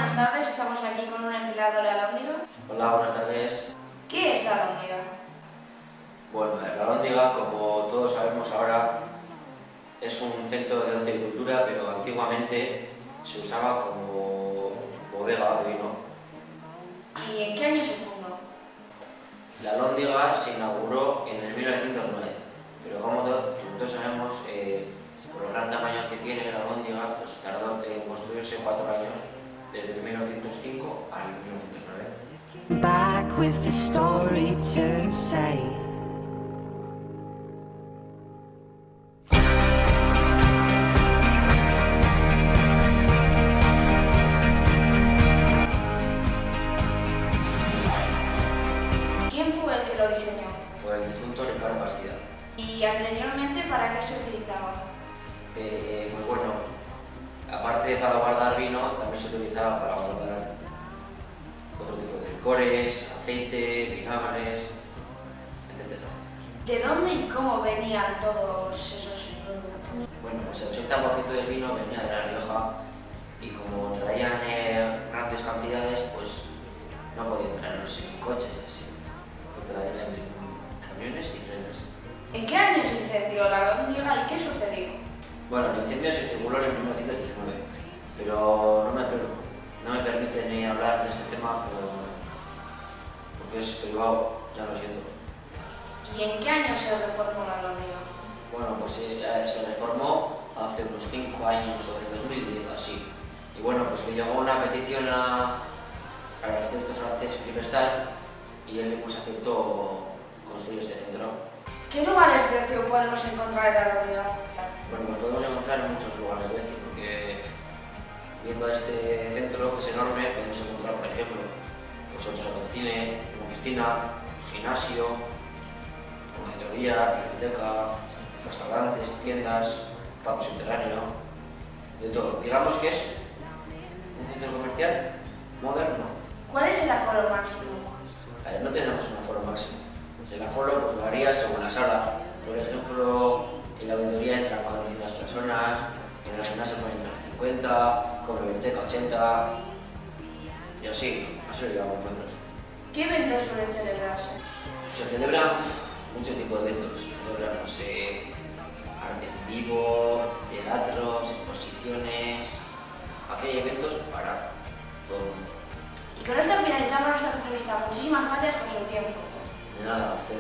buenas tardes. Estamos aquí con un empleado de la Alhóndiga. Hola, buenas tardes. ¿Qué es la Alhóndiga? Bueno, la Alhóndiga, como todos sabemos ahora, es un centro de ocio y cultura, pero antiguamente se usaba como bodega de vino. ¿Y en qué año se fundó? La Alhóndiga se inauguró en el 1909, pero como todos sabemos, por el gran tamaño que tiene la Alhóndiga, pues tardó en construirse 4 años, desde el 1905 al 1909. Back with the story to say. ¿Quién fue el que lo diseñó? Por el difunto Ricardo Bastida. ¿Y anteriormente para qué se utilizaba? Pues bueno, aparte de para guardar vino, también se utilizaba para guardar otro tipo de licores, aceite, vinagres, etc. ¿De dónde y cómo venían todos esos productos? Bueno, pues el 80% del vino venía de La Rioja y como traían grandes cantidades, pues no podían traerlos en coches y así, lo traían en camiones y trenes. ¿En qué año se incendió la Alhóndiga y qué sucedió? Bueno, el incendio se figuró en 1919, pero no me permite ni hablar de este tema porque es privado, ya lo siento. ¿Y en qué año se reformó la Alhóndiga? Bueno, pues se reformó hace unos 5 años, o en 2010 así. Y bueno, pues que llegó una petición al arquitecto francés Philippe Starck y él pues aceptó construir este centro. ¿Qué lugares de ocio podemos encontrar en la Alhóndiga? Bueno, lo podemos encontrar en muchos lugares de ocio, porque viendo este centro que es enorme, podemos encontrar, por ejemplo, pues un salón de cine, una piscina, gimnasio, una auditoría, biblioteca, restaurantes, tiendas, parque subterráneo, de todo. Digamos que es un centro comercial moderno. ¿Cuál es el aforo máximo? No tenemos un aforo máximo. El aforo pues varía según la sala. Por ejemplo, en la auditoría entran 400 personas, en el gimnasio pueden entrar 50, con la biblioteca 80, y así lo llevamos nosotros. ¿Qué eventos suelen celebrarse? Se celebran muchos tipos de eventos. Se celebran, no sé, arte en vivo, teatros, exposiciones. Aquí hay eventos para todo el mundo. Y con esto finalizamos nuestra entrevista. Muchísimas gracias por su tiempo. De nada, a usted.